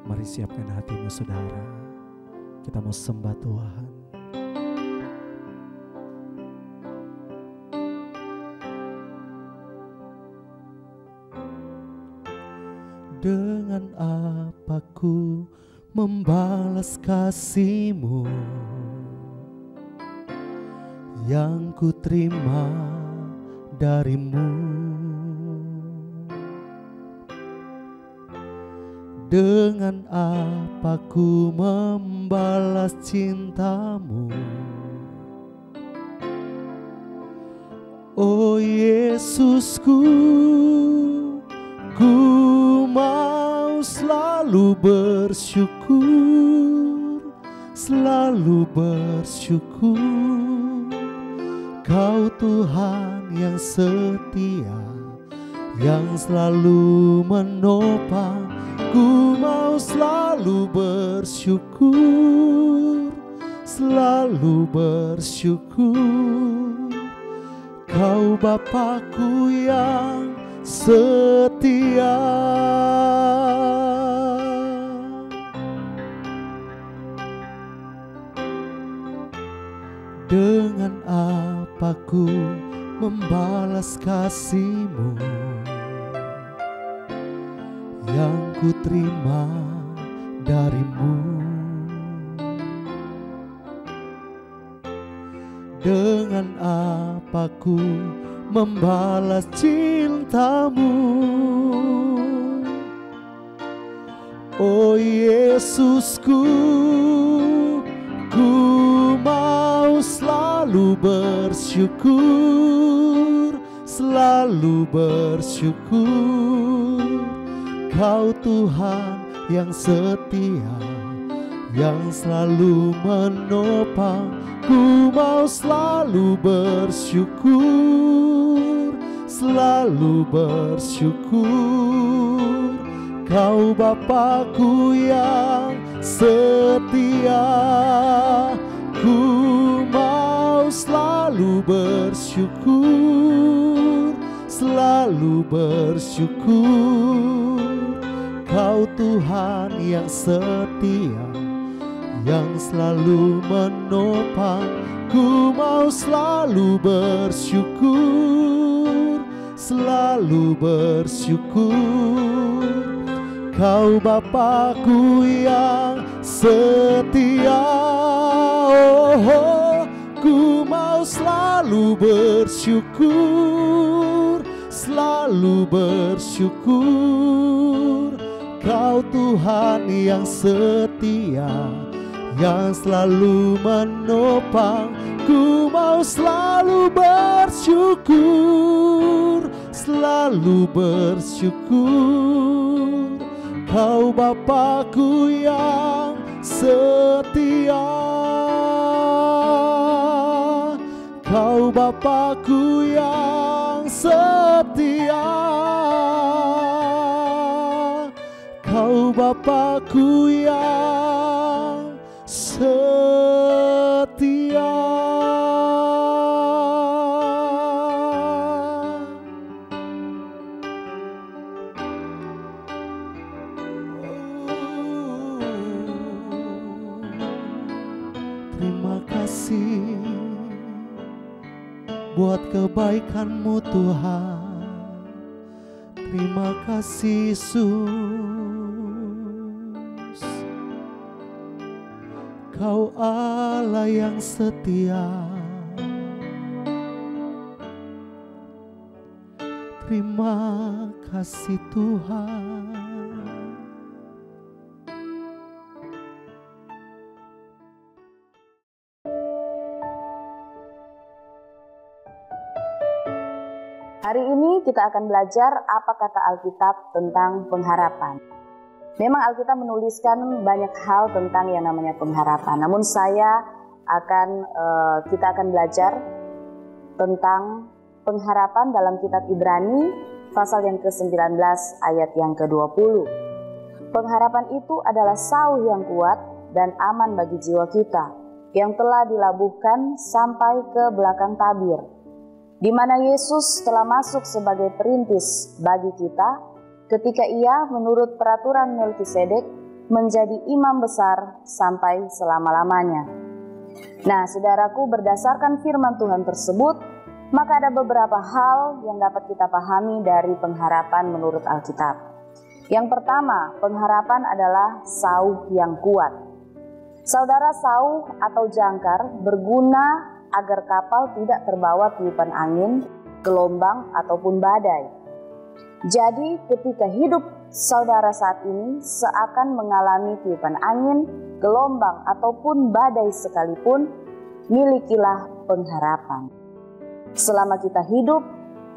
Mari siapkan hatimu saudara, kita mau sembah Tuhan. Dengan apa ku membalas kasih-Mu yang ku terima dari-Mu? Dengan apa ku membalas cinta-Mu? Oh Yesusku, ku mau selalu bersyukur, selalu bersyukur. Kau Tuhan yang setia, yang selalu menopang. Ku mau selalu bersyukur, selalu bersyukur. Kau Bapakku yang setia. Dengan apa ku membalas kasih-Mu yang ku terima dari-Mu? Dengan apa ku membalas cinta-Mu? Oh Yesusku, ku mau selalu bersyukur, selalu bersyukur. Kau Tuhan yang setia, yang selalu menopang. Ku mau selalu bersyukur, selalu bersyukur. Kau Bapakku yang setia. Ku mau selalu bersyukur, selalu bersyukur. Kau Tuhan yang setia, yang selalu menopang. Ku mau selalu bersyukur, selalu bersyukur. Kau Bapakku yang setia. Oh, ku mau selalu bersyukur, selalu bersyukur. Kau Tuhan yang setia, yang selalu menopang. Ku mau selalu bersyukur, selalu bersyukur. Kau Bapakku yang setia. Kau Bapakku yang setia. Kau Bapakku yang setia. Terima kasih buat kebaikan-Mu Tuhan. Terima kasih Yesus, Kau Allah yang setia. Terima kasih Tuhan. Hari ini kita akan belajar apa kata Alkitab tentang pengharapan. Memang Alkitab menuliskan banyak hal tentang yang namanya pengharapan. Namun kita akan belajar tentang pengharapan dalam kitab Ibrani pasal yang ke-19 ayat yang ke-20. Pengharapan itu adalah sauh yang kuat dan aman bagi jiwa kita yang telah dilabuhkan sampai ke belakang tabir, di mana Yesus telah masuk sebagai perintis bagi kita ketika Ia menurut peraturan Melkisedek menjadi imam besar sampai selama-lamanya. Nah, saudaraku, berdasarkan firman Tuhan tersebut, maka ada beberapa hal yang dapat kita pahami dari pengharapan menurut Alkitab. Yang pertama, pengharapan adalah sauh yang kuat. Saudara, sauh atau jangkar berguna agar kapal tidak terbawa tiupan angin, gelombang, ataupun badai. Jadi ketika hidup saudara saat ini seakan mengalami tiupan angin, gelombang, ataupun badai sekalipun, milikilah pengharapan. Selama kita hidup,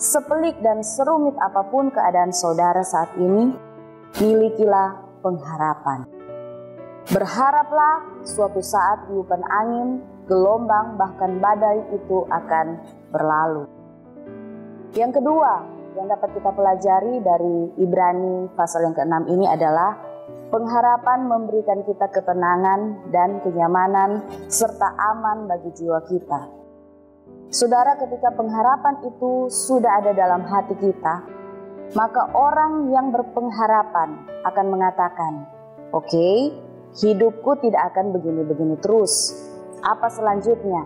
sepelik dan serumit apapun keadaan saudara saat ini, milikilah pengharapan. Berharaplah suatu saat tiupan angin, gelombang, bahkan badai itu akan berlalu. Yang kedua yang dapat kita pelajari dari Ibrani pasal yang ke-6 ini adalah pengharapan memberikan kita ketenangan dan kenyamanan serta aman bagi jiwa kita. Saudara, ketika pengharapan itu sudah ada dalam hati kita, maka orang yang berpengharapan akan mengatakan, "Oke, hidupku tidak akan begini-begini terus. Apa selanjutnya?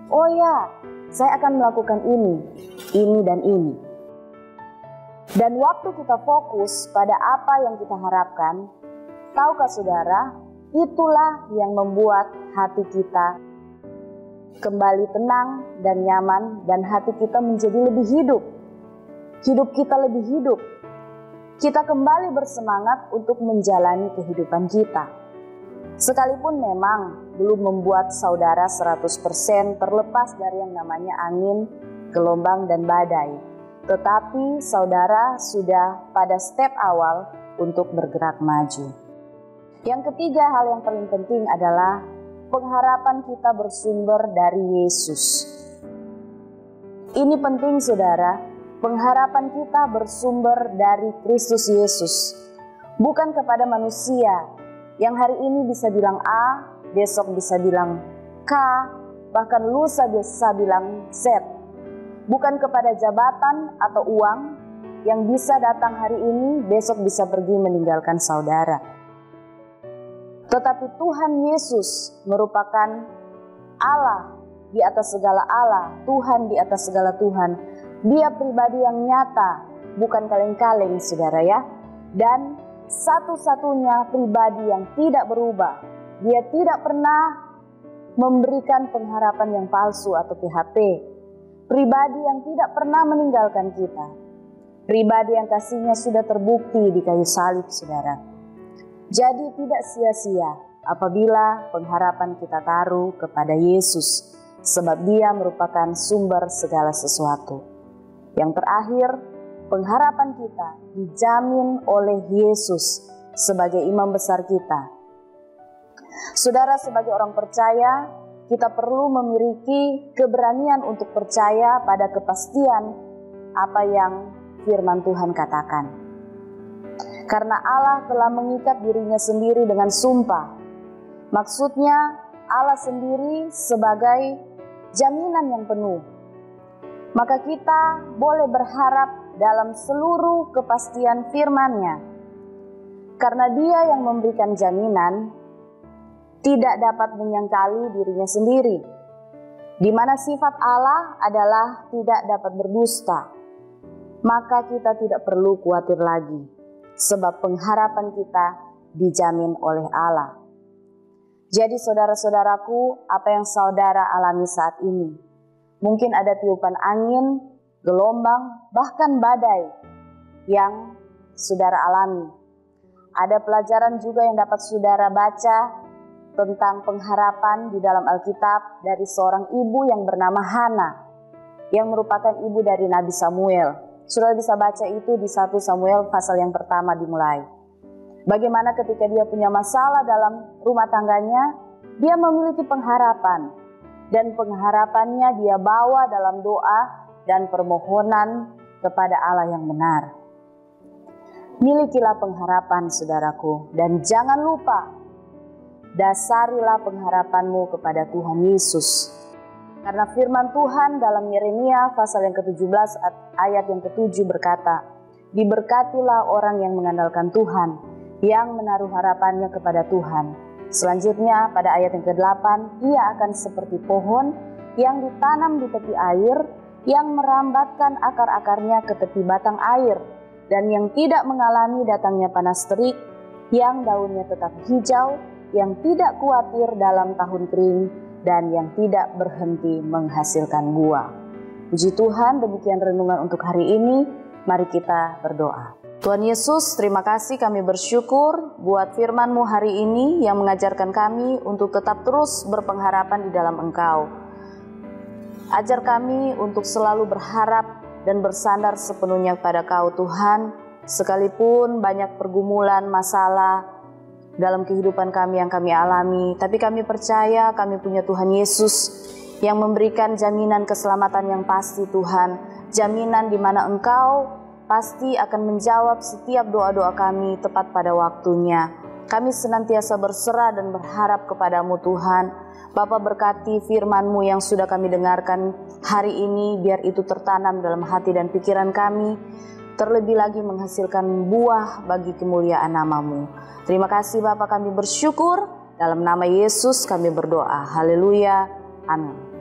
Oh ya, saya akan melakukan ini dan ini." Dan waktu kita fokus pada apa yang kita harapkan, tahukah saudara, itulah yang membuat hati kita kembali tenang dan nyaman, dan hati kita menjadi lebih hidup. Hidup kita lebih hidup. Kita kembali bersemangat untuk menjalani kehidupan kita. Sekalipun memang belum membuat saudara 100% terlepas dari yang namanya angin, gelombang, dan badai. Tetapi saudara sudah pada step awal untuk bergerak maju. Yang ketiga, hal yang paling penting adalah pengharapan kita bersumber dari Yesus. Ini penting saudara, pengharapan kita bersumber dari Kristus Yesus. Bukan kepada manusia yang hari ini bisa bilang A, besok bisa bilang K, bahkan lusa bisa bilang Z. Bukan kepada jabatan atau uang yang bisa datang hari ini, besok bisa pergi meninggalkan saudara. Tetapi Tuhan Yesus merupakan Allah di atas segala Allah, Tuhan di atas segala Tuhan. Dia pribadi yang nyata, bukan kaleng-kaleng saudara ya. Dan satu-satunya pribadi yang tidak berubah. Dia tidak pernah memberikan pengharapan yang palsu atau PHP. Pribadi yang tidak pernah meninggalkan kita. Pribadi yang kasihnya sudah terbukti di kayu salib saudara. Jadi tidak sia-sia apabila pengharapan kita taruh kepada Yesus, sebab Dia merupakan sumber segala sesuatu. Yang terakhir, pengharapan kita dijamin oleh Yesus sebagai imam besar kita. Saudara, sebagai orang percaya, kita perlu memiliki keberanian untuk percaya pada kepastian apa yang firman Tuhan katakan. Karena Allah telah mengikat dirinya sendiri dengan sumpah. Maksudnya Allah sendiri sebagai jaminan yang penuh. Maka kita boleh berharap dalam seluruh kepastian firman-Nya. Karena Dia yang memberikan jaminan, tidak dapat menyangkali dirinya sendiri. Di mana sifat Allah adalah tidak dapat berdusta. Maka kita tidak perlu khawatir lagi, sebab pengharapan kita dijamin oleh Allah. Jadi saudara-saudaraku, apa yang saudara alami saat ini? Mungkin ada tiupan angin, gelombang, bahkan badai yang saudara alami. Ada pelajaran juga yang dapat saudara baca tentang pengharapan di dalam Alkitab dari seorang ibu yang bernama Hana, yang merupakan ibu dari Nabi Samuel. Saudara bisa baca itu di 1 Samuel pasal yang pertama dimulai. Bagaimana ketika dia punya masalah dalam rumah tangganya, dia memiliki pengharapan. Dan pengharapannya dia bawa dalam doa dan permohonan kepada Allah yang benar. Milikilah pengharapan saudaraku, dan jangan lupa, dasarilah pengharapanmu kepada Tuhan Yesus. Karena firman Tuhan dalam Yeremia pasal yang ke-17 ayat yang ke-7 berkata, "Diberkatilah orang yang mengandalkan Tuhan, yang menaruh harapannya kepada Tuhan. Selanjutnya pada ayat yang ke-8, ia akan seperti pohon yang ditanam di tepi air, yang merambatkan akar-akarnya ke tepi batang air, dan yang tidak mengalami datangnya panas terik, yang daunnya tetap hijau, yang tidak khawatir dalam tahun kering, dan yang tidak berhenti menghasilkan buah. Puji Tuhan, demikian renungan untuk hari ini. Mari kita berdoa. Tuhan Yesus, terima kasih, kami bersyukur buat firman-Mu hari ini yang mengajarkan kami untuk tetap terus berpengharapan di dalam Engkau. Ajar kami untuk selalu berharap dan bersandar sepenuhnya pada Kau Tuhan, sekalipun banyak pergumulan, masalah dalam kehidupan kami yang kami alami, tapi kami percaya kami punya Tuhan Yesus yang memberikan jaminan keselamatan yang pasti Tuhan, jaminan di mana Engkau pasti akan menjawab setiap doa-doa kami tepat pada waktunya. Kami senantiasa berserah dan berharap kepadamu Tuhan. Bapa, berkati firman-Mu yang sudah kami dengarkan hari ini, biar itu tertanam dalam hati dan pikiran kami, terlebih lagi menghasilkan buah bagi kemuliaan nama-Mu. Terima kasih Bapa, kami bersyukur, dalam nama Yesus kami berdoa. Haleluya, amin.